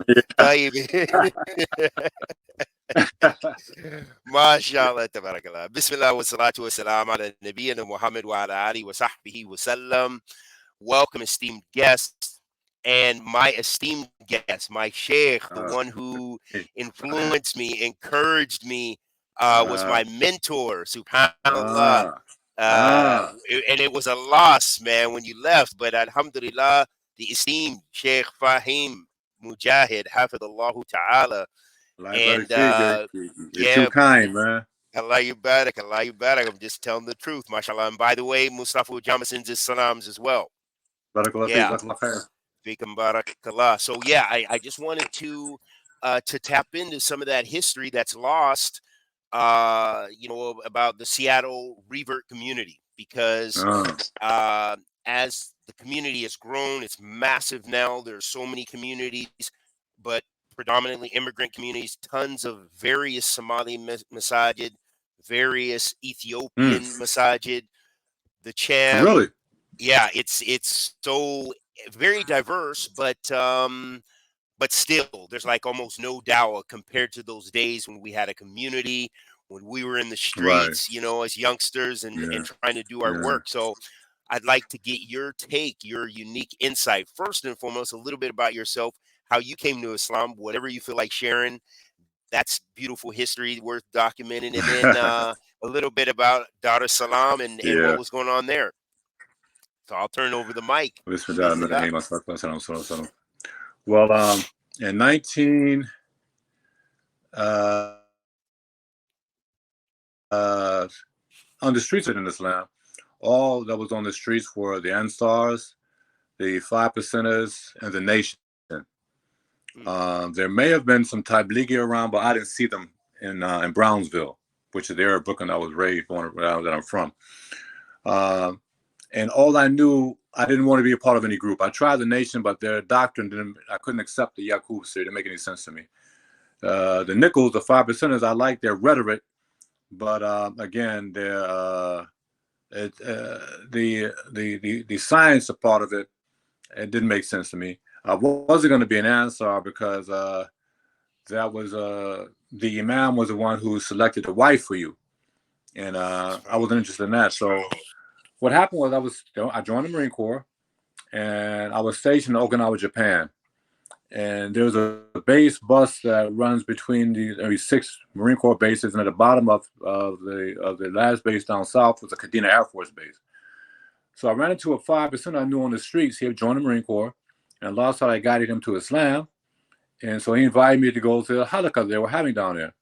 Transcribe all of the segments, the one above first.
Muslims. MashaAllah, tabarakallah. Bismillah wa salatu wa salam ala nabiyyina Muhammad wa ala alihi wa sahbihi wa sallam. Welcome, esteemed guests, and my esteemed guest, my sheikh, the one who influenced me, encouraged me, was my mentor, subhanallah. And it was a loss, man, when you left, but alhamdulillah, the esteemed Sheikh Faheem Mujahid, hafidallahu ta'ala. And you're too kind, man. Allah you barak, Allah you barak. I'm just telling the truth, mashallah. And by the way, Mustafa Jama sends his salams as well. Yeah. Barakallah. So yeah, I just wanted to tap into some of that history that's lost, about the Seattle Revert community, because as the community has grown, it's massive now. There's so many communities, but predominantly immigrant communities, tons of various Somali Masjid, various Ethiopian Masjid, the Cham. Really? Yeah, it's so very diverse, but still, there's like almost no dawah compared to those days when we had a community, when we were in the streets, as youngsters and trying to do our work. So I'd like to get your take, your unique insight. First and foremost, a little bit about yourself, how you came to Islam, whatever you feel like sharing. That's beautiful history worth documenting. And then a little bit about Dar es Salaam and what was going on there. So I'll turn over the mic. Well, in on the streets in Islam, all that was on the streets were the Ansars, the 5%ers, and the nation. There may have been some Tablighi around, but I didn't see them in Brownsville, which is the area of Brooklyn I was raised on, that I'm from. And all I knew, I didn't want to be a part of any group. I tried the nation, but their doctrine I couldn't accept the Yaqub theory. It didn't make any sense to me. The Nichols, the 5%ers, I like their rhetoric, but again, the science part of it, it didn't make sense to me. I wasn't going to be an Ansar because that was the Imam was the one who selected a wife for you, and I wasn't interested in that. So what happened was I joined the Marine Corps, and I was stationed in Okinawa, Japan. And there's a base bus that runs between the 6 Marine Corps bases, and at the bottom of the last base down south was a Kadena Air Force base. So I ran into a 5% I knew on the streets. He had joined the Marine Corps, and last time I guided him to Islam, and so he invited me to go to the halaqah they were having down there.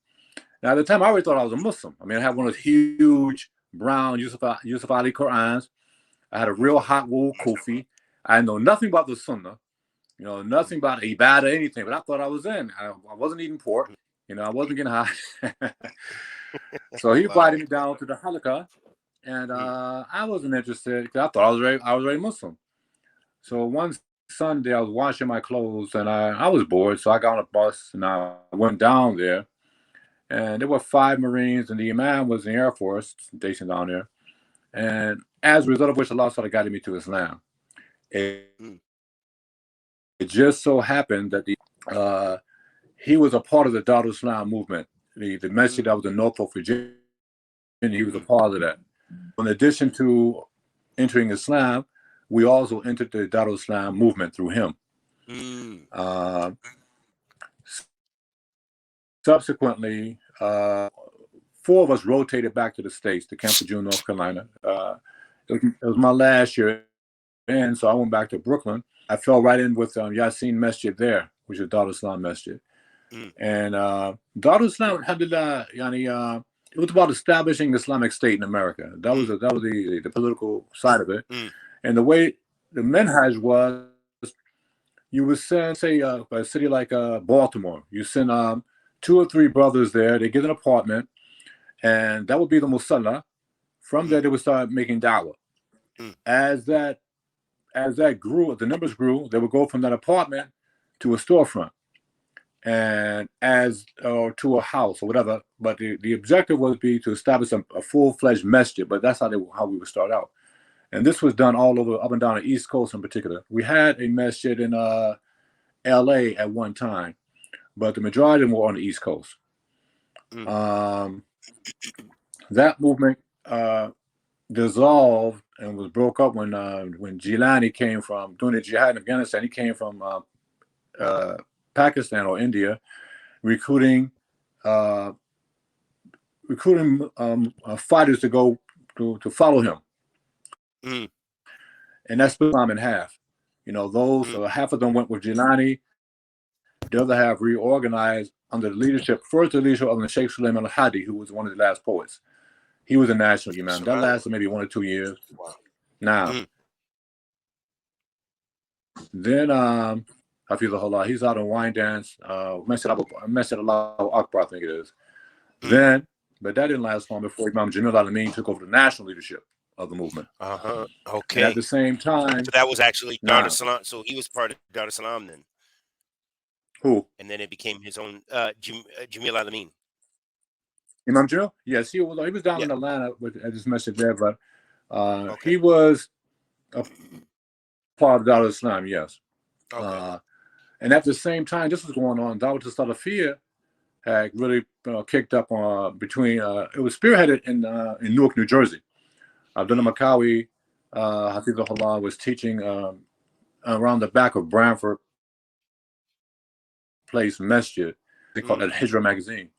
Now at the time I already thought I was a Muslim. I mean, I had one of those huge brown Yusuf Ali Qur'ans. I had a real hot wool kufi. I know nothing about the Sunnah. Nothing about ibadah, anything, but I thought I was in. I wasn't eating pork. I wasn't getting high. So he invited me down to the halaqah, and I wasn't interested because I thought I was already Muslim. So one Sunday I was washing my clothes, and I was bored, so I got on a bus and I went down there, and there were 5 Marines, and the Imam was in the Air Force stationed down there. And as a result of which, Allah started guiding me to Islam. It just so happened that he was a part of the Dar es Salaam movement, the Masjid that was in Norfolk, Virginia. He was a part of that. In addition to entering Islam, we also entered the Dar es Salaam movement through him. Subsequently, 4 of us rotated back to the States, to Camp Lejeune, North Carolina. It was my last year, and so I went back to Brooklyn. I fell right in with Yasin Masjid there, which is Dar es Salaam Masjid. And Dar es Salaam, alhamdulillah, it was about establishing the Islamic State in America. That was the political side of it. And the way the minhaj was, you would send, say, a city like Baltimore, you send 2 or 3 brothers there, they get an apartment, and that would be the musalla. From there, they would start making da'wah. As that grew, the numbers grew, they would go from that apartment to a storefront, and to a house or whatever. But the objective would be to establish a full-fledged masjid. But that's how we would start out. And this was done all over, up and down the East Coast in particular. We had a masjid in LA at one time, but the majority of them were on the East Coast. That movement dissolved and was broke up when Jilani came from doing the jihad in Afghanistan. He came from Pakistan or India, recruiting fighters to go to follow him, and that split Islam in half. You know, those half of them went with Jilani, the other half reorganized under the leadership of the Sheikh Sulaiman al-Hadi, who was one of the last poets. He was a national imam. That lasted maybe 1 or 2 years. Wow. Now, then Hafizahullah, he's out on wine dance. Masjid Allahu Akbar, I think it is. Then, but that didn't last long before Imam Jamil al-Amin took over the national leadership of the movement. Okay. And at the same time, so that was actually Dar es Salaam. So he was part of Dar es Salaam then. Who? And then it became his own Jamil al-Amin. Imam Jamil? Yes, he was down in Atlanta at this Masjid there, but he was a part of Dar es Salaam, yes. Okay. And at the same time, this was going on. Dawat al-Salafiyya had really kicked up between. It was spearheaded in Newark, New Jersey. Abdullah Makawi, Hafizahullah, was teaching around the back of Branford Place Masjid. They called it Hijra magazine.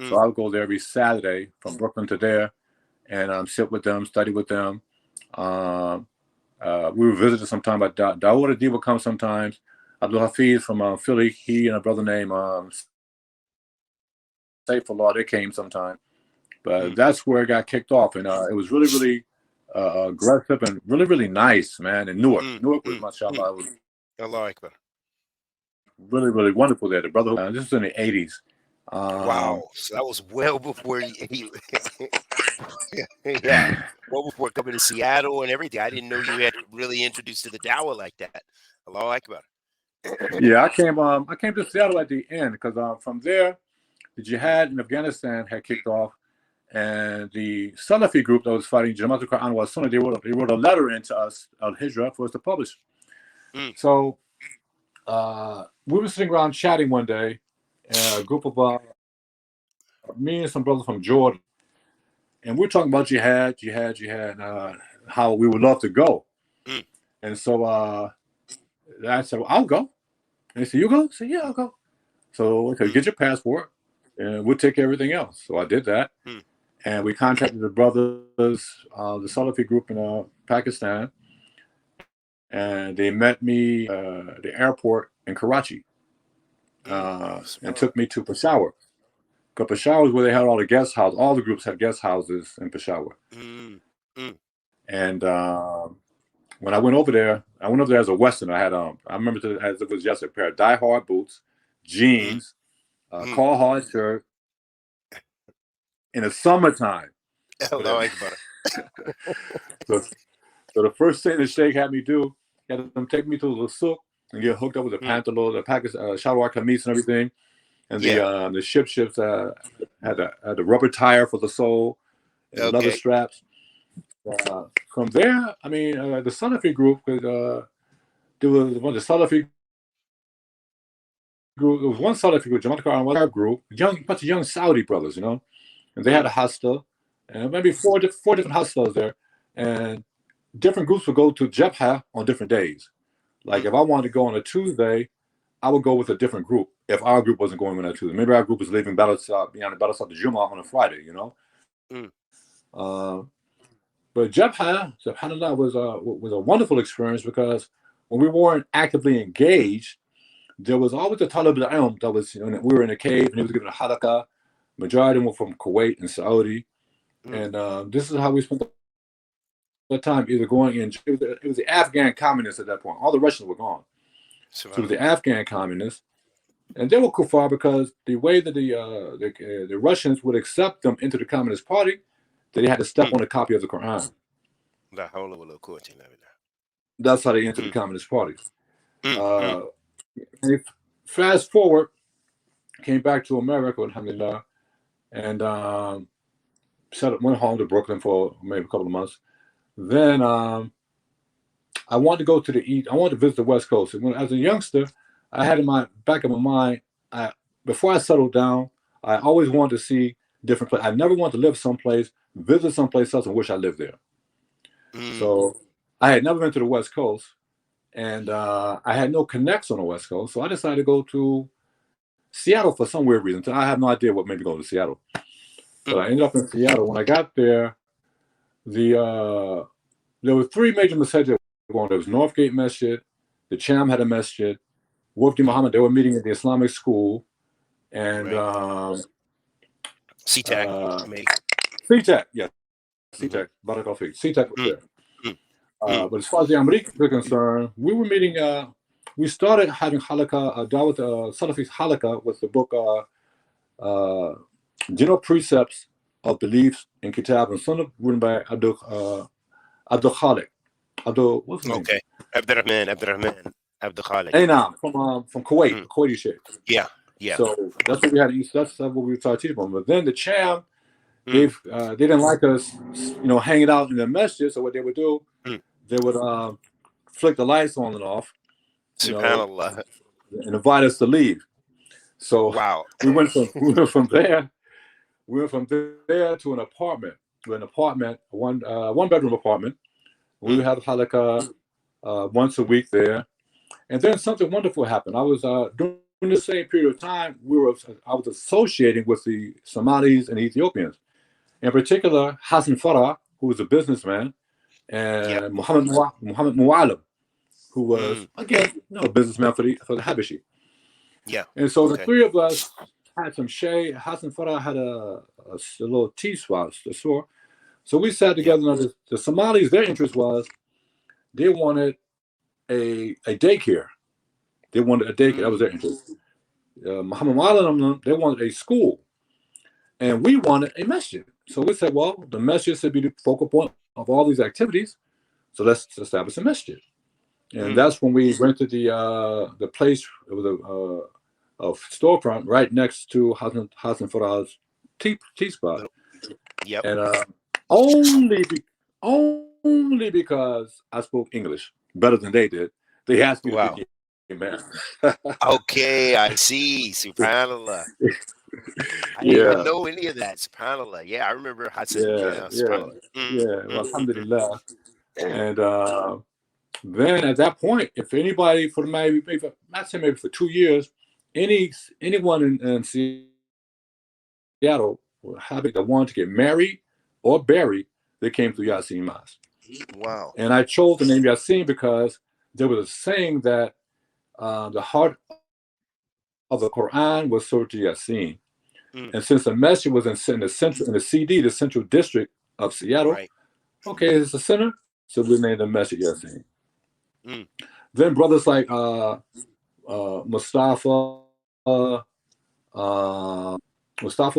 So I would go there every Saturday from Brooklyn to there and sit with them, study with them. We were visited sometime, but Dawood Adi would come sometimes. Abdul Hafiz from Philly, he and a brother named Saifullah, they came sometime. But that's where it got kicked off. And it was really, really aggressive and really, really nice, man. And Newark was, mashallah, was really, really wonderful there. The brother, this was in the 80s. Wow, so that was well before he well before coming to Seattle and everything. I didn't know you had really introduced to the Dawah like that. Allahu Akbar. Yeah, I came to Seattle at the end because from there, the jihad in Afghanistan had kicked off, and the Salafi group that was fighting Jamaat al-Quran wa Sunnah, they wrote a letter into us, Al-Hijra, for us to publish. So we were sitting around chatting one day, a group of me and some brothers from Jordan, and we're talking about jihad, how we would love to go. And so I said, well, I'll go. And he said, you go? I said, yeah, I'll go. So, okay, get your passport, and we'll take everything else. So I did that. And we contacted the brothers, the Salafi group in Pakistan, and they met me at the airport in Karachi and took me to Peshawar. Because Peshawar is where they had all the guest houses. All the groups had guest houses in Peshawar. And when I went over there as a Westerner. I had I remember as it was yesterday, a pair of die-hard boots, jeans, Carhartt shirt in the summertime. So the first thing the Sheikh had me do, he had them take me to the souk and get hooked up with the pantalon, the Pakistan shalwar kameez and everything. And the ships had the rubber tire for the sole and leather straps. From there, I mean, the Salafi group, there was one of the Salafi group. There was one Salafi group, Jamaat al-Quran group, bunch of young Saudi brothers, you know, and they had a hostel, and maybe four different hostels there, and different groups would go to Jebha on different days. Like if I wanted to go on a Tuesday, I would go with a different group if our group wasn't going on that Tuesday. Maybe our group was leaving Balasat the Jummah on a Friday, you know. But Jebha, subhanAllah, was a wonderful experience because when we weren't actively engaged, there was always a Talib al-Ilm that was, you know, we were in a cave and he was given a halaqah. Majority of them were from Kuwait and Saudi. And this is how we spent the time, either going in. It was the Afghan communists at that point. All the Russians were gone. So it was the Afghan communists. And they were kuffar because the way that the Russians would accept them into the Communist Party, they had to step on a copy of the Quran. That's how they entered the Communist Party. Fast forward, came back to America, alhamdulillah, and went home to Brooklyn for maybe a couple of months. Then I wanted to go to I wanted to visit the West Coast. And as a youngster, I had in my back of my mind, before I settled down, I always wanted to see different places. I never wanted to live someplace, visit someplace else, and wish I lived there. So I had never been to the West Coast, and I had no connects on the West Coast. So I decided to go to Seattle for some weird reason. I have no idea what made me go to Seattle. But I ended up in Seattle. When I got there, there were three major masjids going. There was Northgate Masjid, the Cham had a masjid, Wafdi Muhammad, they were meeting at the Islamic school, and CTAC, maybe. CTAC, yes. CTAC, Barakallahu Feek. CTAC was there. But as far as the Americans are concerned, we were meeting, we started having halakha, Dawat Salafis halakha with the book, General Precepts of Beliefs in Kitab and Sunnah, written by Abdul Khalik. What's his name? Okay. Abdurrahman Abdul Khalik. Hey, now, from Kuwait, Kuwaiti Sheikh. Yeah. So that's what we had to use. That's what we started teaching them. But then the Cham, they didn't like us, hanging out in the masjid. So what they would do, they would flick the lights on and off, SubhanAllah, and invite us to leave. So wow, we went from there to an apartment. One bedroom apartment. We would have halakha once a week there, and then something wonderful happened. I was during the same period of time I was associating with the Somalis and Ethiopians, in particular Hassan Farah, who was a businessman, and Muhammad Mu'alim, who was again a businessman for the Habashi. Yeah. And so the three of us had some shade. Hassan Farah had a little tea store. So we sat together. And the Somalis, their interest was they wanted a daycare. They wanted a daycare. That was their interest. Muhammad Mu'alim, they wanted a school. And we wanted a masjid. So we said, well, the masjid should be the focal point of all these activities. So let's establish a masjid. And that's when we rented the place. It was a storefront right next to Hassan Farah's tea spot. Yep. And only because I spoke English better than they did, they asked me to be a man. Okay, I see. SubhanAllah. I didn't even know any of that. SubhanAllah. Yeah, I remember Hassan. Well, alhamdulillah. And then at that point, if anybody for maybe for 2 years, anyone in Seattle that wanted to get married or buried, they came through Yasin Mosque. Wow. And I chose the name Yasin because there was a saying that the heart of the Quran was Surah Yasin. And since the masjid was in the central district of Seattle, okay, it's the center, so we named the masjid Yasin. Then brothers like Mustafa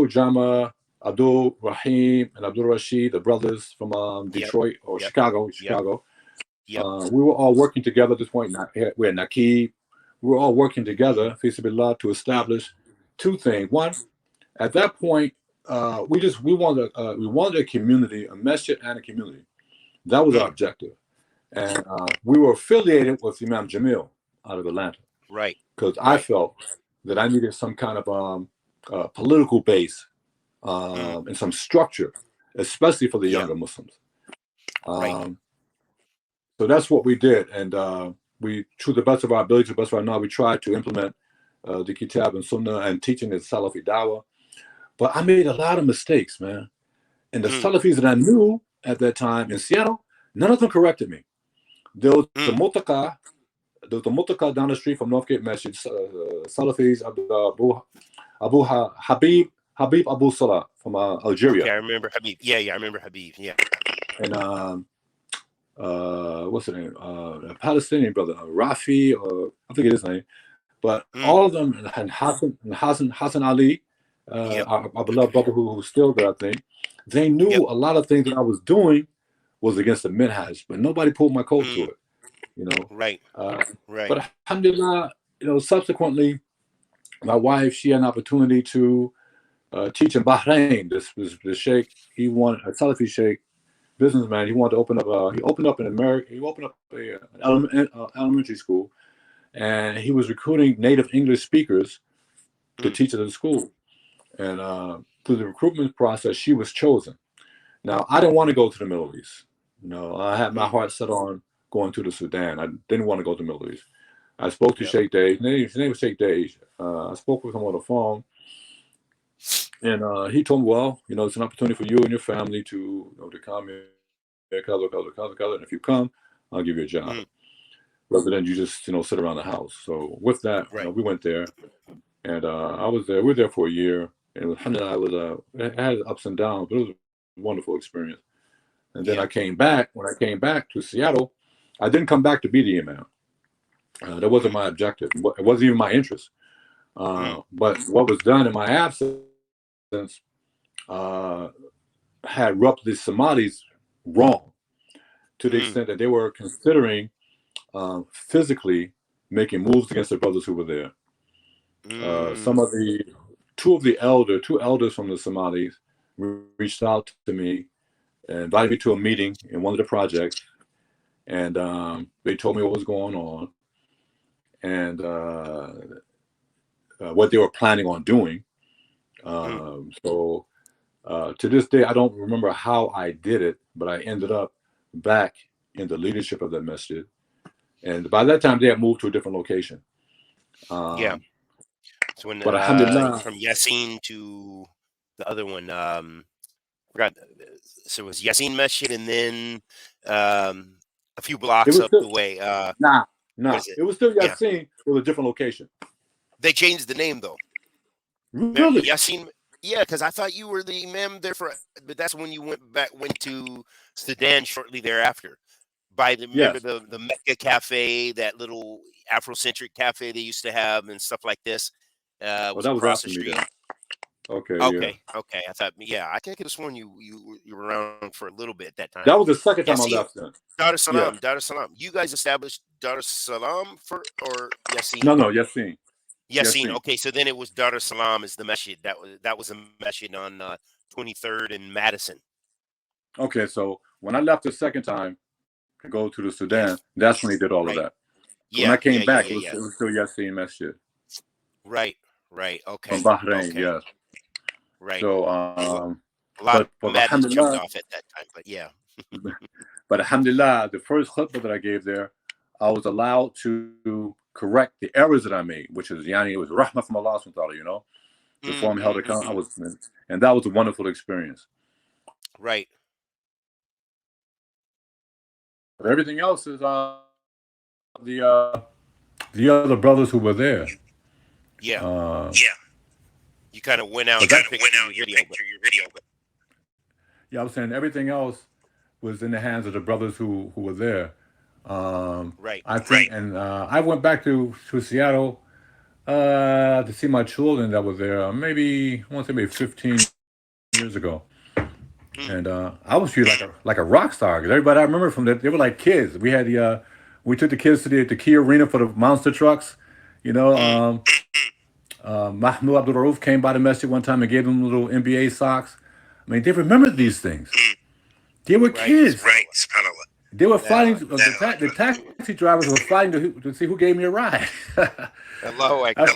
Jama, Abdul Rahim, and Abdul Rashid, the brothers from Detroit or Chicago. We were all working together at this point. We're Naqib. We were all working together, Fisabilillah, to establish two things. One, at that point, we wanted a community, a masjid and a community. That was our objective. And we were affiliated with Imam Jamil out of Atlanta. Right. Because I felt that I needed some kind of political base and some structure, especially for the younger Muslims. So that's what we did. And we, to the best of our ability, to the best of our knowledge, we tried to implement the Kitab and Sunnah and teaching the Salafi Dawah. But I made a lot of mistakes, man. And the Salafis that I knew at that time in Seattle, none of them corrected me. There was the Multaka down the street from Northgate Masjid, Salafis, Abu Habib Abu Salah from Algeria. Okay, I remember Habib. Yeah, I remember Habib. Yeah. And what's the name? A Palestinian brother, Rafi, or I forget his name. But all of them, and Hassan Ali, our beloved brother who's still there, I think, they knew a lot of things that I was doing was against the minhaj, but nobody pulled my coat to it, Right. But alhamdulillah, subsequently, my wife, she had an opportunity to teach in Bahrain. This was the sheikh. He wanted a Salafi sheikh, businessman. He wanted to open up. He opened up in America. He opened up an elementary school, and he was recruiting native English speakers to teach at the school. And through the recruitment process, she was chosen. Now, I didn't want to go to the Middle East. I had my heart set on going to the Sudan. I didn't want to go to the Middle East. I spoke to Sheikh Day. His name was Sheikh Day. I spoke with him on the phone, and he told me, well, it's an opportunity for you and your family to come here, and if you come, I'll give you a job. Rather than you just, sit around the house. So with that, we went there, and I was there. We were there for a year, and alhamdulillah, it had ups and downs, but it was a wonderful experience. And then I came back. When I came back to Seattle, I didn't come back to be the imam. That wasn't my objective. It wasn't even my interest. But what was done in my absence had rubbed the Somalis wrong, to the extent that they were considering physically making moves against the brothers who were there. Two elders from the Somalis reached out to me and invited me to a meeting in one of the projects, and they told me what was going on and what they were planning on doing. So to this day, I don't remember how I did it, but I ended up back in the leadership of that masjid. And by that time, they had moved to a different location. So when but alhamdulillah, from Yasin to the other one, forgot. So it was Yasin Masjid, and then a few blocks up the way. Nah. It was still Yasin with a different location. They changed the name though. Really? Yasin. Yeah, because I thought you were the imam there but that's when you went to Sudan shortly thereafter. Remember the Mecca Cafe, that little Afrocentric cafe they used to have and stuff like this. Was across the street. Okay. I thought, I could have sworn you were around for a little bit at that time. That was the second time I left then. Dar es Salaam. You guys established Dar es Salaam or Yasin? No, Yasin. Yasin. Okay, so then it was Dar es Salaam is the masjid. That was a masjid on 23rd and Madison. Okay, so when I left the second time to go to the Sudan, that's when he did all of that. So when I came back, it was still Yasin Masjid. Right. Okay. From Bahrain, yes. Right. So, a lot of madness jumped off at that time, but yeah. But alhamdulillah, the first khutbah that I gave there, I was allowed to correct the errors that I made, which is it was rahmah from Allah subhanahu wa ta'ala, before I'm held accountable. And that was a wonderful experience. Right. But everything else is the other brothers who were there. Yeah. You kind of went out your video. Yeah, I was saying everything else was in the hands of the brothers who were there. Right. I think, and I went back to Seattle to see my children that were there. Maybe 15 years ago, and I was treated like a rock star. Because everybody I remember from that, they were like kids. We had we took the kids to the Key Arena for the monster trucks. Mahmoud Abdul Rauf came by the masjid one time and gave them little NBA socks. I mean, they remembered these things. They were kids. Right, subhanAllah. They were fighting. The taxi drivers were fighting to see who gave me a ride. Allahu Akbar.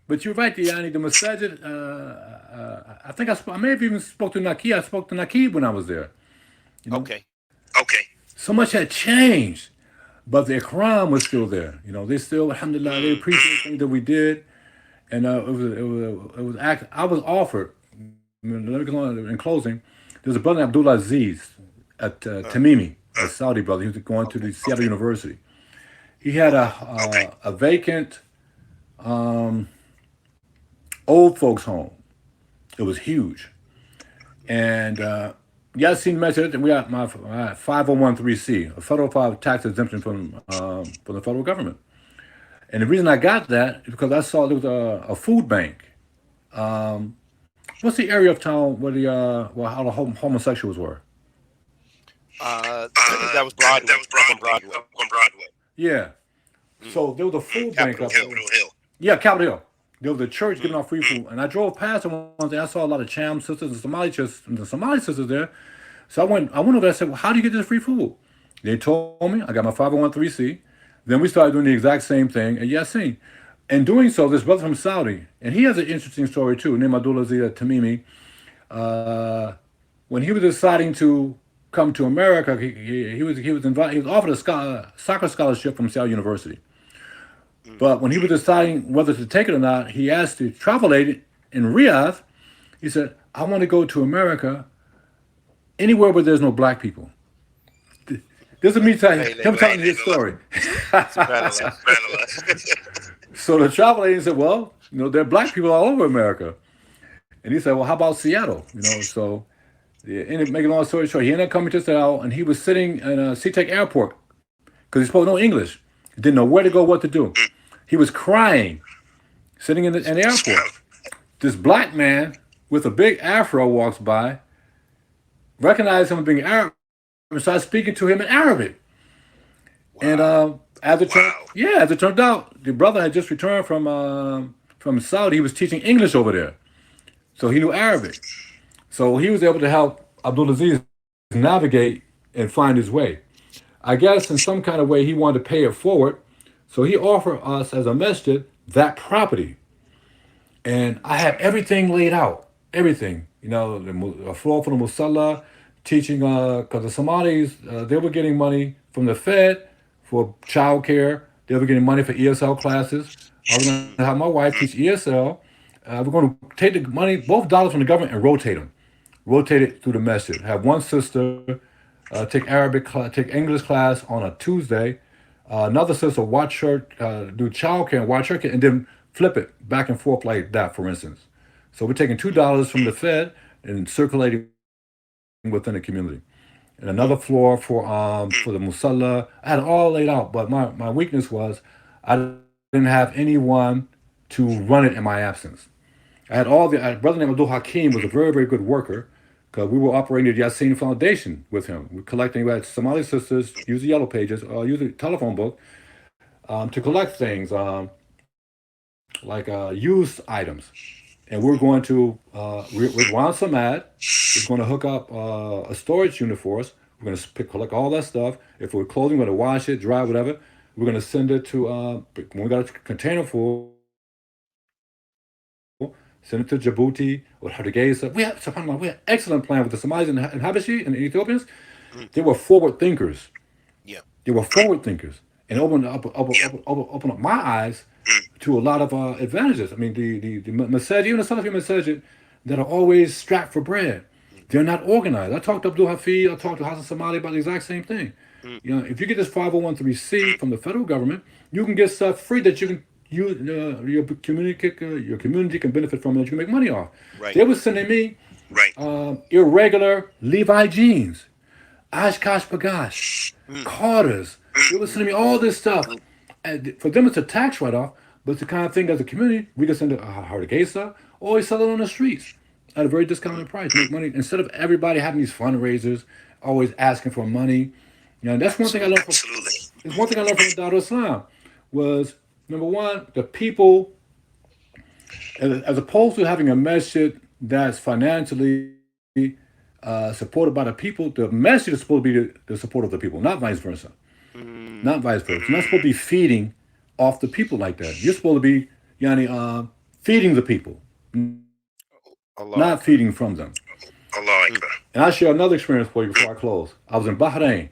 But you're right, Diani. The Masjid. I think I may have even spoke to Naqib. I spoke to Naqib when I was there. Okay. So much had changed, but the Ikram was still there. They still, alhamdulillah, they appreciate things that we did, and it was. I was offered. Let me go on in closing. There's a brother Abdul Aziz at Tamimi, a Saudi brother. He was going to the Seattle University. He had a vacant old folks home. It was huge, and Yasin Masjid, and we got my 501(c), a federal tax exemption from the federal government. And the reason I got that is because I saw there was a food bank. What's the area of town where how the homosexuals were? That was Broadway. On Broadway. Yeah. So there was a food bank up there. Capitol Hill. Yeah, Capitol Hill. There was a church giving out free food, and I drove past it one day. I saw a lot of Cham sisters and the Somali sisters there. So I went over there and said, "Well, how do you get this free food?" They told me I got my 501(c). Then we started doing the exact same thing at Yasin. And doing so, this brother from Saudi, and he has an interesting story too, named Abdulaziz Tamimi. Uh, when he was deciding to come to America, he was invited. He was offered a soccer scholarship from Yale University. But when he was deciding whether to take it or not, he asked the travel agent in Riyadh. He said, "I want to go to America, anywhere where there's no black people." This is me telling him telling his story. So the travel agent said, "Well, there are black people all over America." And he said, "Well, how about Seattle?" So make a long story short, he ended up coming to Seattle, and he was sitting in a SeaTac airport because he spoke no English. He didn't know where to go, what to do. He was crying, sitting in the airport. This black man with a big afro walks by, recognized him as being Arab, and started speaking to him in Arabic. Wow. And as it turned out, the brother had just returned from Saudi. He was teaching English over there, so he knew Arabic. So he was able to help Abdulaziz navigate and find his way. I guess in some kind of way he wanted to pay it forward, so he offered us as a masjid that property. And I had everything laid out, everything. The floor for the musalla, teaching, because the Somalis, they were getting money from the Fed for childcare. They were getting money for ESL classes. I was going to have my wife teach ESL. We're going to take the money, both dollars from the government, and rotate them. Rotate it through the masjid. Have one sister take English class on a Tuesday. Another sister watch her do childcare and watch her kid, and then flip it back and forth like that, for instance. So we're taking $2 from the Fed and circulating within the community. And another floor for the musalla. I had it all laid out, but my weakness was I didn't have anyone to run it in my absence. I had a brother named Abdul Hakim was a very, very good worker, because we were operating the Yasin Foundation with him. We had Somali sisters use the yellow pages, use the telephone book to collect things like used items. And we're going to, we're on Samad, we're going to hook up a storage unit for us. We're going to collect all that stuff. If we're clothing, we're going to wash it, dry, whatever. We're going to send it to, when we got a container full, send it to Djibouti or Hargeisa. We had excellent plan with the Somalis and Habashi and the Ethiopians. They were forward thinkers. Yeah. They were forward thinkers, and opened up my eyes to a lot of advantages. I mean, the Masjid, even the Salafi Masjid, that are always strapped for bread, they're not organized. I talked to Abdul Hafid, I talked to Hassan Somali about the exact same thing. If you get this 501(c) from the federal government, you can get stuff free that you can your community can benefit from, that you can make money off. Right. They were sending me irregular Levi jeans, Oshkosh Bagash, Carters. They were sending me all this stuff. And for them, it's a tax write-off, but it's the kind of thing as a community, we can send it to Hargeisa, or we sell it on the streets at a very discounted price, make money, instead of everybody having these fundraisers, always asking for money. That's one thing I learned from, Dar Islam was, number one, the people, as opposed to having a masjid that's financially supported by the people, the masjid is supposed to be the support of the people, not vice versa. Not vice versa. You're not supposed to be feeding off the people like that. You're supposed to be feeding the people, not feeding from them. And I'll share another experience for you before I close. I was in Bahrain,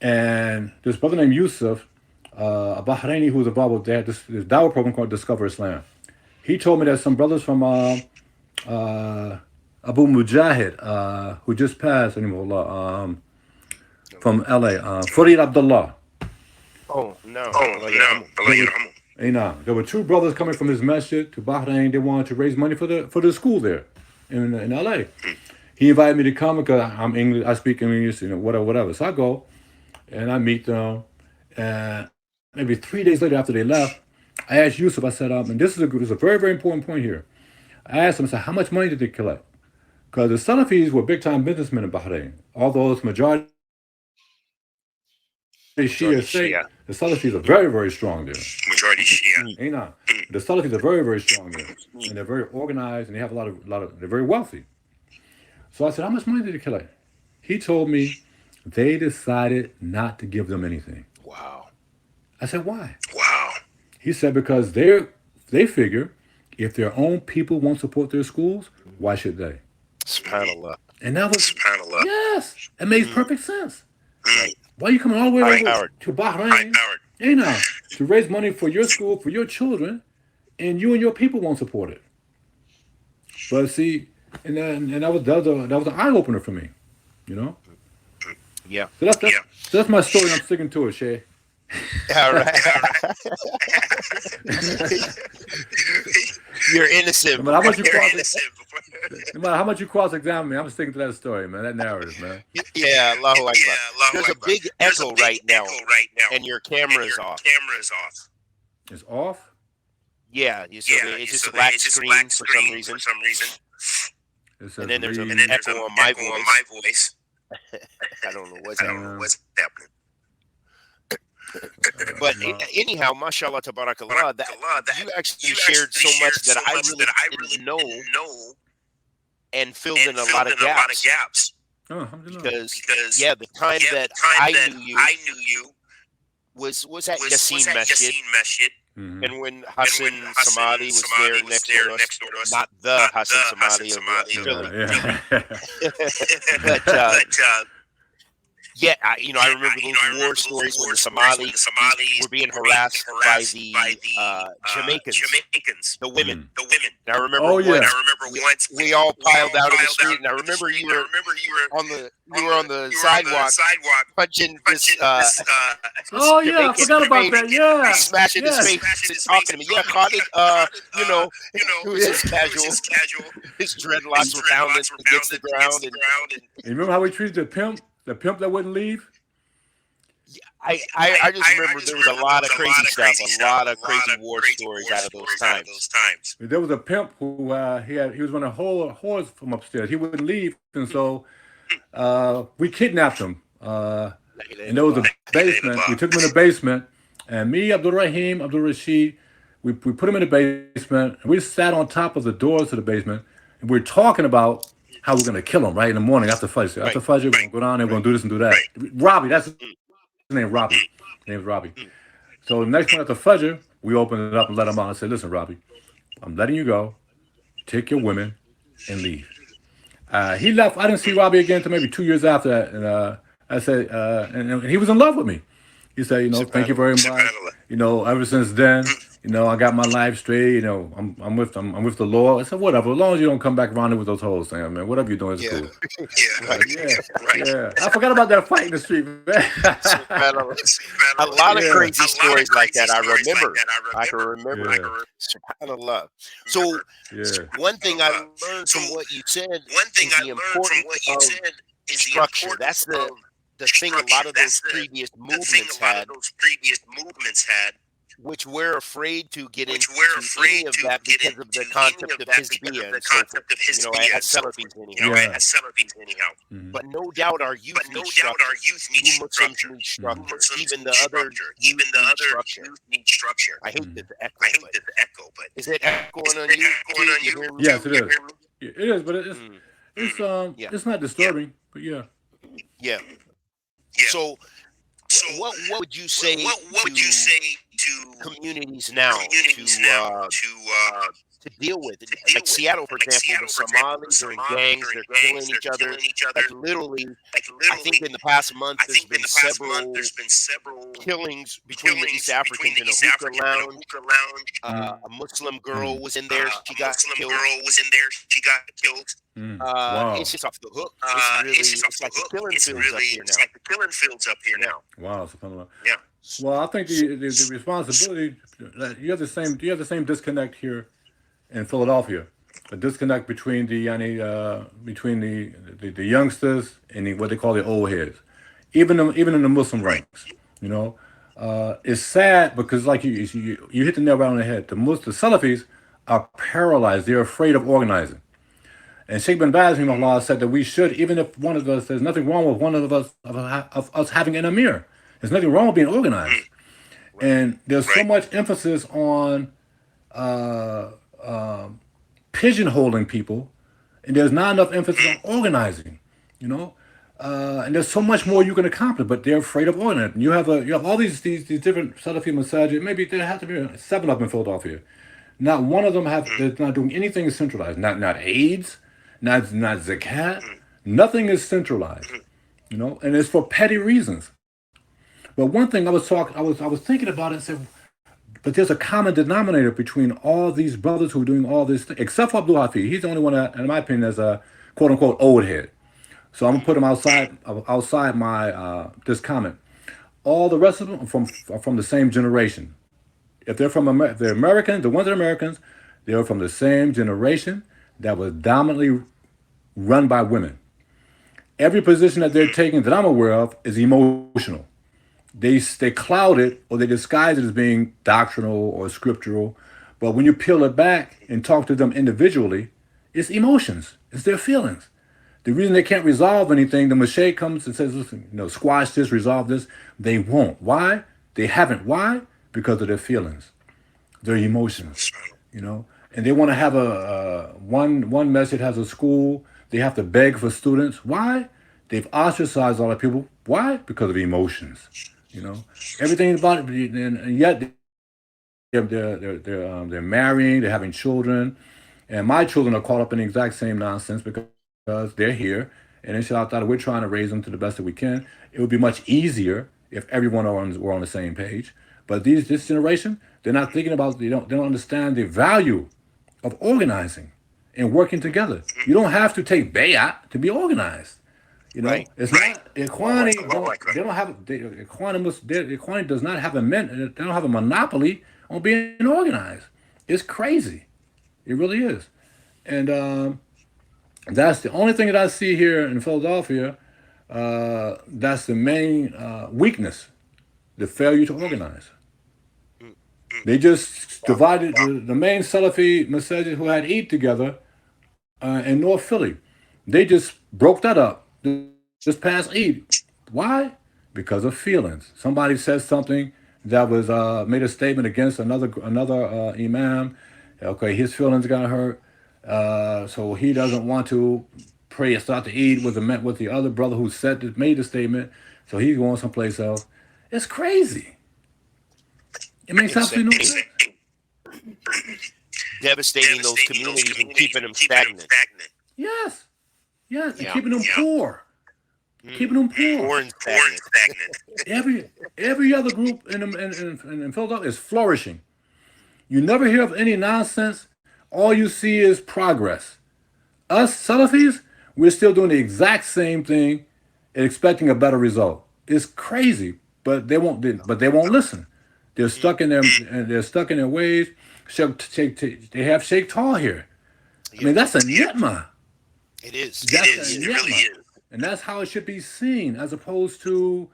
and this brother named Yusuf, a Bahraini who was involved with this dawah program called Discover Islam. He told me that some brothers from Abu Mujahid, who just passed, from LA, Farid Abdullah. Oh, no. There were two brothers coming from his masjid to Bahrain. They wanted to raise money for the school there in LA. He invited me to come because I'm English, I speak English, whatever. So I go and I meet them, and maybe 3 days later after they left, I asked Yusuf, I said, and this is a very, very important point here. I asked him, I said, how much money did they collect? Because the Salafis were big-time businessmen in Bahrain. Although it's majority Shia state, the Salafis are very, very strong there. Majority Shia. The Salafis are very, very strong there. And they're very organized, and they have a lot of they're very wealthy. So I said, how much money did they collect? He told me they decided not to give them anything. Wow. I said, why? Wow. He said, because they figure if their own people won't support their schools, why should they? SubhanAllah. And that was, yes, it makes perfect sense. Right. Why are you coming all the way over High-powered. to Bahrain, you know, to raise money for your school, for your children, and you and your people won't support it? But see, and that was an eye opener for me, you know. Yeah. So that's my story. I'm sticking to it, Shay. All right. You're innocent. No matter how much you cross-examine me, I'm sticking to that story, man. That narrative, man. Yeah, Allahu Akbar. There's a big echo right now, and your camera is off. It's off? Yeah, it's just a black screen for some reason. And then there's an echo on my voice. I don't know what's happening. But anyhow, mashallah, tabarakallah, that you actually shared so much that I really didn't know and filled in a lot of gaps. Oh, because the time that I knew you was at Yasin Masjid. Mm-hmm. And when Hassan Samadi was there next door to us, not the Hassan Samadi of Philly. But yeah, I remember those war stories when the Somalis were being harassed by the Jamaicans, the women. And I remember once we all piled out in the street, and I remember you were on the sidewalk punching this. Oh yeah, I forgot about that. Yeah, smashing his face and talking to me. Yeah, Khalid. Who is his casual? His dreadlocks were pounding against the ground. And you remember how we treated the pimp? The pimp that wouldn't leave? I just remember there was a lot of crazy stuff, a lot of crazy war stories out of those times. There was a pimp who he was running a horse from upstairs. He wouldn't leave, and so we kidnapped him. And there was a basement. We took him in the basement, and me, Abdul Rahim, Abdul Rashid, we put him in the basement, and we sat on top of the doors to the basement, and we were talking about how we're going to kill him, right, in the morning after Fajr. After Fajr, we're going to go down there, we're going to do this and do that. Robbie, that's his name, Robbie. His name is Robbie. So the next morning after Fajr, we opened it up and let him out and said, listen, Robbie, I'm letting you go. Take your women and leave. He left. I didn't see Robbie again until maybe 2 years after that. And I said, and he was in love with me. He said, thank you very much. Ever since then, I got my life straight. I'm with the Lord. I said, whatever. As long as you don't come back around here with those hoes, man. Whatever you're doing is cool. Yeah. I forgot about that fight in the street, man. A lot of crazy stories like that. I can remember. SubhanAllah. So one thing I learned from what you said is the importance of structure. That's the thing a lot of those previous movements had, which we're afraid to get into any of that because of the concept of Hizbiyya and so forth, as Salafis anyhow. Mm-hmm. But no doubt our youth need structure. Muslims need structure. Even the other youth need structure. I hate this echo, but is it echoing on you? Yes, it is. It is, but it's not disturbing. But yeah. So what would you say to communities now to deal with it? Like Seattle, for example, the Somalis are in gangs, they're killing each other. Like literally, I think in the past month there's been several killings between the East Africans in a hookah lounge. A Muslim girl was in there, she got killed. Wow. It's just off the hook. It's like the killing fields up here now. Wow, subhanAllah. Yeah. Well, I think the responsibility, you have the same disconnect here in Philadelphia. A disconnect between the youngsters and what they call the old heads, even in the Muslim ranks. It's sad because like you hit the nail right on the head. The Salafis are paralyzed. They're afraid of organizing. And Sheikh bin Baz said that we should, even if one of us, there's nothing wrong with one of us having an amir. There's nothing wrong with being organized. And there's so much emphasis on pigeonholing people, and there's not enough emphasis on organizing. And there's so much more you can accomplish, but they're afraid of organizing. You have all these different Salafi Masjid. Maybe there have to be 7 of them in Philadelphia. Not one of them they're not doing anything centralized. Not AIDS, not zakat. Nothing is centralized. And it's for petty reasons. But one thing I was thinking about it and said, but there's a common denominator between all these brothers who are doing all this, except for Abdul Hafiz. He's the only one that, in my opinion, is a quote unquote old head. So I'm gonna put him outside my this comment. All the rest of them are from the same generation. If they're they're Americans, the ones that are Americans, they're from the same generation that was dominantly run by women. Every position that they're taking that I'm aware of is emotional. They cloud it or they disguise it as being doctrinal or scriptural. But when you peel it back and talk to them individually, it's emotions. It's their feelings. The reason they can't resolve anything, the Masjid comes and says, listen, squash this, resolve this. They won't. Why? They haven't. Why? Because of their feelings, their emotions, And they want to have one message has a school. They have to beg for students. Why? They've ostracized all the people. Why? Because of emotions. Everything about it, and yet they're marrying, they're having children, and my children are caught up in the exact same nonsense because they're here, and inshallah, we're trying to raise them to the best that we can. It would be much easier if everyone were on the same page. But this generation, they're not thinking about. They don't understand the value of organizing and working together. You don't have to take bayat to be organized. Right. It's not Ikhwani. They don't have Ikhwani does not have they don't have a monopoly on being organized. It's crazy. It really is. And that's the only thing that I see here in Philadelphia. That's the main weakness, the failure to organize. They just divided the main Salafi Masjid who had Eid together in North Philly. They just broke that up just past Eid. Why? Because of feelings. Somebody said something that was made a statement against another imam. Okay, his feelings got hurt, so he doesn't want to pray start the Eid with the other brother who made the statement. So he's going someplace else. It's crazy. It makes absolutely no sense. Devastating those communities and keeping them stagnant. Yes, and keeping them poor. Keeping them poor and stagnant. Every other group in Philadelphia is flourishing. You never hear of any nonsense. All you see is progress. Us Salafis, we're still doing the exact same thing and expecting a better result. It's crazy, but they won't listen. They're stuck in their ways. They have Sheikh Tall here. I mean, that's a nitma. It is. It really is. And that's how it should be seen, as opposed to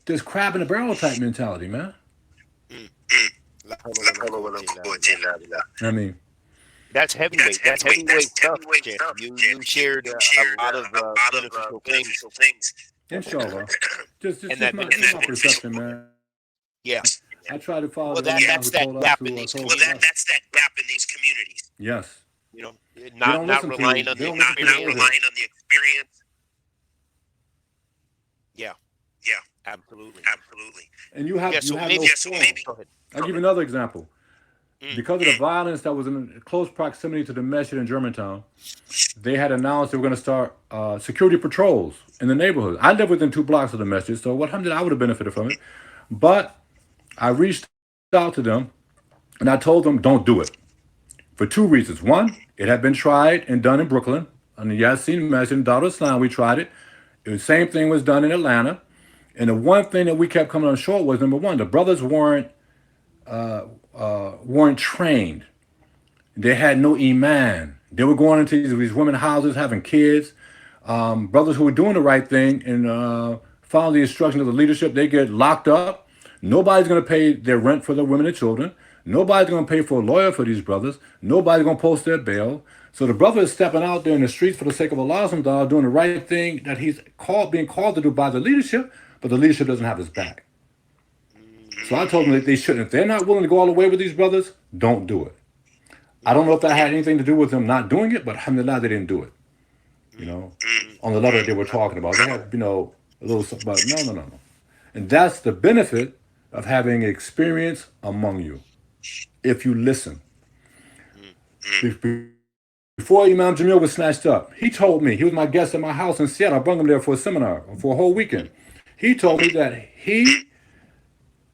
this crab in a barrel type mentality, man. I mean, that's heavyweight. That's heavyweight stuff. You shared a lot of beneficial things. Inshallah. Just my perception, man. Yeah. I try to follow. Well, that's that gap in these communities. Yes. Not relying on the experience. Yeah. Absolutely. And you have I'll give you another example. Because of the violence that was in close proximity to the Masjid in Germantown, they had announced they were going to start security patrols in the neighborhood. I live within 2 blocks of the Masjid, so I would have benefited from it. But I reached out to them and I told them, don't do it. For 2 reasons. One, it had been tried and done in Brooklyn. On the Yasin Masjid in Dar Islam, we tried it. The same thing was done in Atlanta. And the one thing that we kept coming on short was, number one, the brothers weren't trained. They had no iman. They were going into these women's houses, having kids. Brothers who were doing the right thing and following the instructions of the leadership, they get locked up. Nobody's going to pay their rent for their women and children. Nobody's going to pay for a lawyer for these brothers. Nobody's going to post their bail. So the brother is stepping out there in the streets for the sake of Allah, doing the right thing that he's being called to do by the leadership, but the leadership doesn't have his back. So I told them that they shouldn't. If they're not willing to go all the way with these brothers, don't do it. I don't know if that had anything to do with them not doing it, but alhamdulillah, they didn't do it. you know, on the level that they were talking about. They had, you know, a little something about, no. And that's the benefit of having experience among you, if you listen. Before Imam Jamil was snatched up, he told me, he was my guest at my house in Seattle. I brought him there for a seminar, for a whole weekend. He told me that he,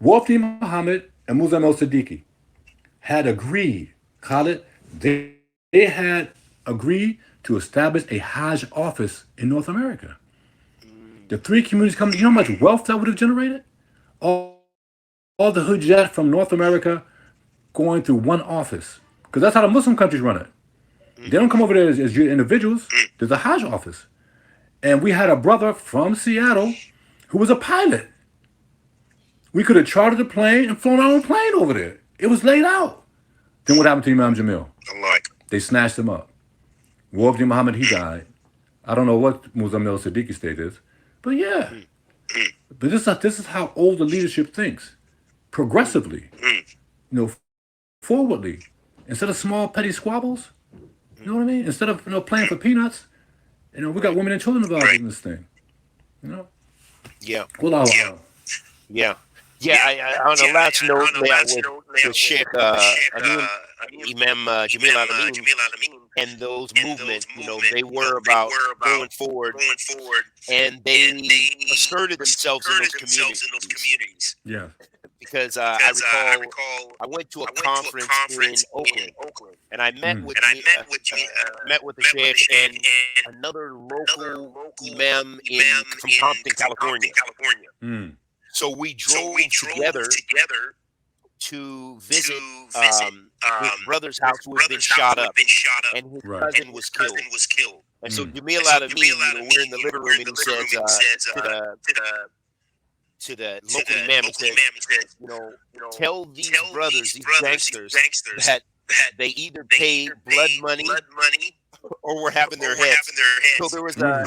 Wafdi Muhammad, and Muzamil Siddiqui had agreed, Khalid, they had agreed to establish a Hajj office in North America. The three communities coming, you know how much wealth that would have generated? All the Hujjat from North America going through one office. Because that's how the Muslim countries run it. They don't come over there as individuals. There's a Hajj office. And we had a brother from Seattle who was a pilot. We could have chartered a plane and flown our own plane over there. It was laid out. Then what happened to Imam Jamil? They snatched him up. Wafdi Muhammad, he died. I don't know what Muzamil Siddiqi's state is. But yeah. But this is how older leadership thinks. Progressively. You know, forwardly. Instead of small petty squabbles. You know what I mean? Instead of, you know, playing for peanuts. You know, we got women and children involved in this thing. You know? Yeah. Well, Yeah. On the last note, with Sheikh Imam Jamil Alameen and those movements, you know, they were about going forward, and they asserted themselves in those communities. Yeah. Because I recall I went to a conference in Oakland, and I met with the Sheikh and another local imam from Compton, California. So we drove together to visit his brother's house who had been shot up, and his cousin was killed. And so Jamil Alameen, you know, we're in the living room, and he says to the local imam, he says, you know, tell these brothers, these gangsters, that they either pay blood money or we're having their heads. So there was a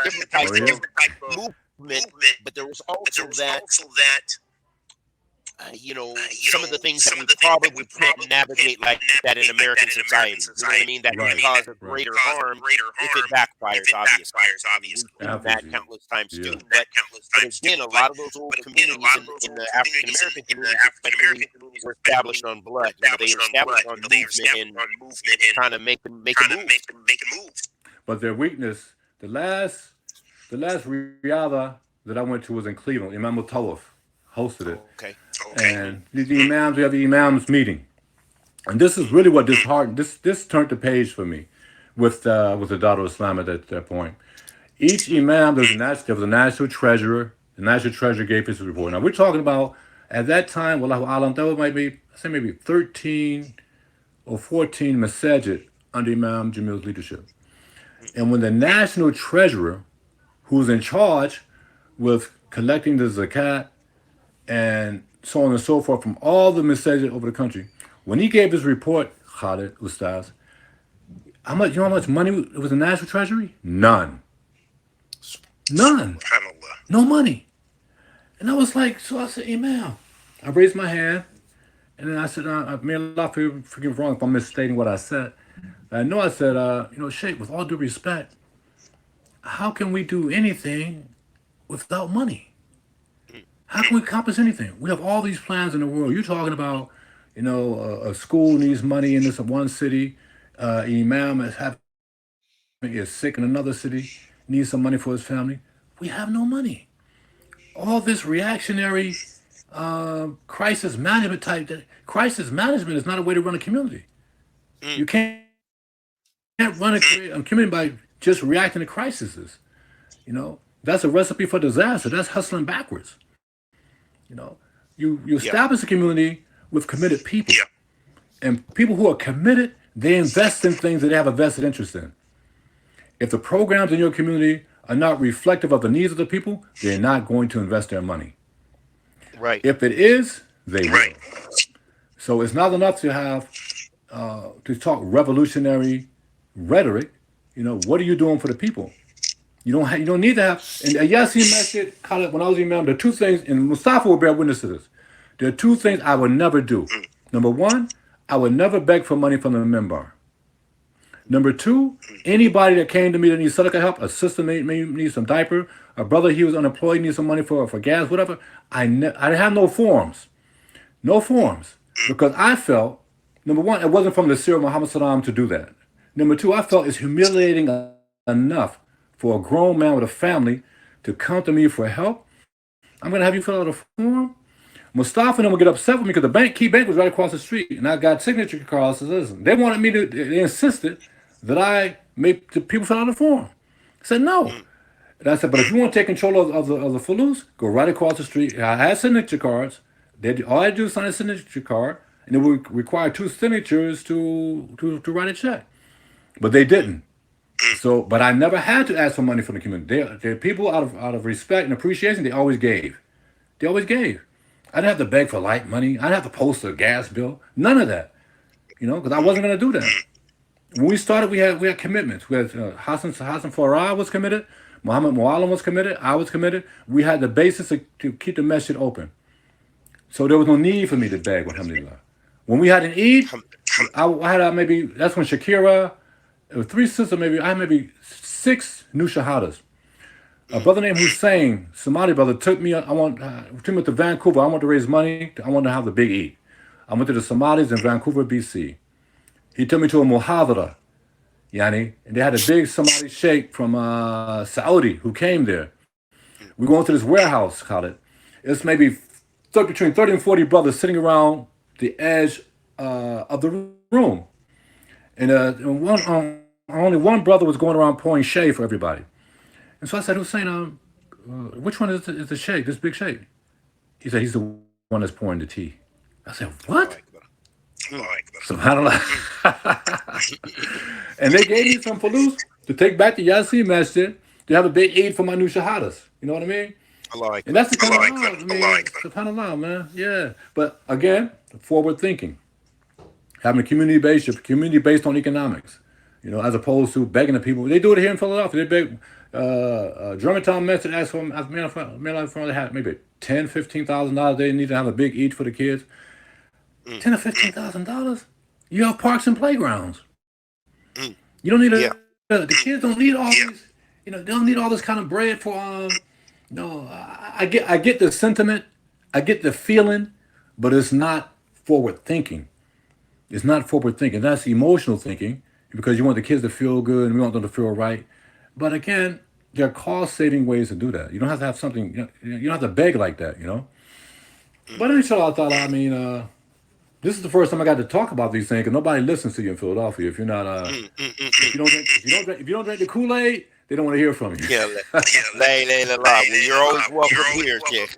different type of movement, but there was also that, you know, some of the things that we probably can't navigate like that in American society. You know what I mean? That can cause a greater harm if it backfires, obviously. We've seen that countless times too. But again, a lot of those old communities in the African American communities were established on blood. You know, they were established on movement and trying to make a move. But their weakness, the last Riyadh that I went to was in Cleveland. Imam Mutawaf hosted it. Okay. And the imams, we have the imams meeting. And this is really what this turned the page for me with the daughter of Islam at that point. Each imam, there was a national treasurer. The national treasurer gave his report. Now we're talking about, at that time, Wallahu Alam, that might be, say maybe 13 or 14 masajid under Imam Jamil's leadership. And when the national treasurer, who's in charge with collecting the zakat and so on and so forth from all the masajid over the country, when he gave his report, Khalid, Ustaz, you know how much money it was in the national treasury? None. No money. And I was like, so I said, Imam. I raised my hand, and then I said, may Allah forgive wrong if I'm misstating what I said. I know I said, you know, Sheikh, with all due respect, how can we do anything without money? How can we accomplish anything? We have all these plans in the world. You're talking about, you know, a school needs money in this one city. Imam is sick in another city, needs some money for his family. We have no money. All this reactionary crisis management type. Crisis management is not a way to run a community. You can't run a community by just reacting to crises. You know, that's a recipe for disaster. That's hustling backwards. You know, you establish a community with committed people. And people who are committed, they invest in things that they have a vested interest in. If the programs in your community are not reflective of the needs of the people, they're not going to invest their money. Right. If it is, they will. So it's not enough to have to talk revolutionary rhetoric. You know, what are you doing for the people? You don't need to have. And Yasin Masjid, when I was imam, there are two things, and Mustafa will bear witness to this. There are two things I would never do. Number one, I would never beg for money from the member. Number two, anybody that came to me that needs sadaqah help, a sister may need some diaper, a brother, he was unemployed, needs some money for gas, whatever. I have no forms. No forms. Because I felt, number one, it wasn't from the Seer Muhammad Salam to do that. Number two, I felt it's humiliating enough for a grown man with a family to come to me for help. I'm going to have you fill out a form. Mustafa and them would get upset with me because the key bank was right across the street, and I got signature cards. Listen, they wanted me to, they insisted that I make the people fill out a form. I said no. And I said, but if you want to take control of the fulus, go right across the street. I had signature cards. All I do is sign a signature card, and it would require 2 signatures to write a check. But they didn't. So, but I never had to ask for money from the community. They people out of respect and appreciation, they always gave. They always gave. I didn't have to beg for light money. I didn't have to post a gas bill. None of that. Because I wasn't going to do that. When we started, we had commitments. We had Hassan Farah was committed. Muhammad Muallim was committed. I was committed. We had the basis to keep the masjid open. So there was no need for me to beg, alhamdulillah. When we had an Eid, I had maybe, that's when Shakira, it was 3 sisters, I had maybe 6 new shahadas. A brother named Hussein, Somali brother, took me to Vancouver. I wanted to raise money. I wanted to have the big Eid. I went to the Somalis in Vancouver, BC. He took me to a muhadara, yani, and they had a big Somali sheikh from Saudi who came there. We go into this warehouse, called it. It's maybe between 30 and 40 brothers sitting around the edge of the room. And only one brother was going around pouring shade for everybody. And so I said, Hussein, which one is the sheikh, this big sheikh? He said, he's the one that's pouring the tea. I said, what? SubhanAllah. And they gave me some falus to take back to Yasin Masjid to have a big Eid for my new shahadas. You know what I mean? And that's the kind of SubhanAllah, man. Yeah. But again, forward thinking. Having a community based on economics. As opposed to begging the people. They do it here in Philadelphia. They beg Germantown Masjid asked for they had maybe $10,000, $15,000. They need to have a big Eid for the kids. $10,000 or $15,000. You have parks and playgrounds. You don't need the kids don't need all these. They don't need all this kind of bread for. No, I get the sentiment, I get the feeling, but it's not forward thinking. It's not forward thinking. That's emotional thinking because you want the kids to feel good and we want them to feel right. But again, there are cost-saving ways to do that. You don't have to have something. You don't have to beg like that. But inshallah ta'ala, I mean, this is the first time I got to talk about these things because nobody listens to you in Philadelphia. If you're not, if you don't drink the Kool-Aid, they don't want to hear from you. Well, you're always welcome here, Sheikh.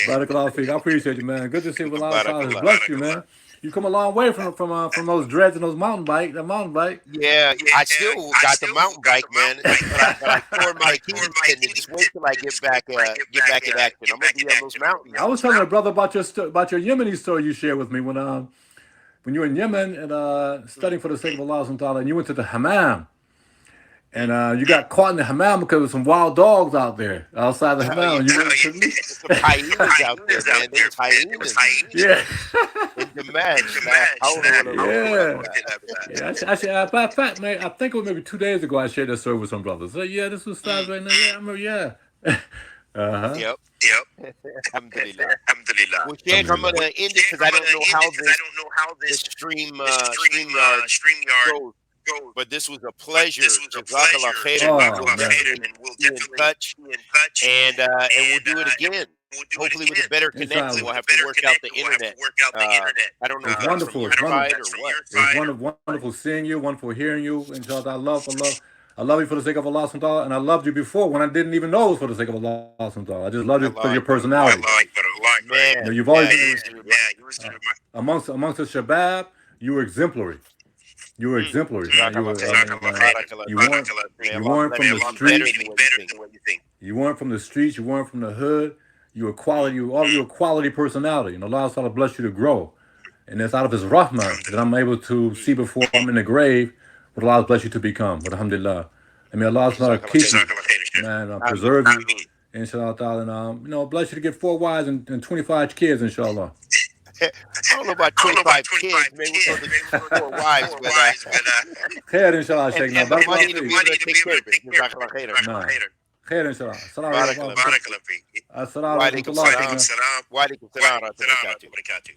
Barakallahu feek. I appreciate you, man. Good to see you. Allah bless you, man. You come a long way from those dreads and those mountain bike. Yeah, I still got the mountain bike, man. But I tore my Achilles tendon. Just wait till I get back in action. I'm gonna be on those mountains. I was telling a brother about your Yemeni story you shared with me when you were in Yemen and studying for the sake of Allah subhanahu wa ta'ala, and you went to the hammam. And you got caught in the hammam because of some wild dogs out there outside the hammam. Some hyenas out there, man. There's hyenas. Yeah. In the match, Yeah. By fact, man, I think it was maybe 2 days ago I shared that story with some brothers. So yeah, this was Stars right now. Yeah, I remember. Yeah. Yep. Alhamdulillah. Well, Sheikh, I'm gonna end it because I don't know how this StreamYard goes. But this was a pleasure. Jazakallah khairan. And we'll be in touch. And we'll do it again. Hopefully with a better connection. We'll have to work out the internet. I don't know if that's from your side or what. It's wonderful seeing you, wonderful hearing you. Inshallah, I love you for the sake of Allah subhanahu wa ta'ala, and I loved you before when I didn't even know it was for the sake of Allah subhanahu wa ta'ala. I just loved you for your personality. Man, you've always amongst the Shabab, you were exemplary. You were exemplary. You weren't from the streets. You weren't from the streets. You weren't from the hood. You were quality. You were a quality personality, and Allah Ta'ala bless you to grow. And it's out of His rahmah that I'm able to see before I'm in the grave what Allah bless you to become. Alhamdulillah. I mean, Allah Ta'ala keep you, man, preserve you, inshallah ta'ala, and bless you to get 4 wives and 25 kids, inshallah. I don't know about 25 kids, maybe we'll go to 4 wives, but خير ان شاء الله and شيخنا the بارك الله money to be فيك. able to take care of it. جزاك الله خيرا. نعم خير ان شاء الله. السلام بارك عليكم. الله فيك. السلام ورحمة وعليكم الله السلام. وعليكم السلام ورحمة الله وبركاته.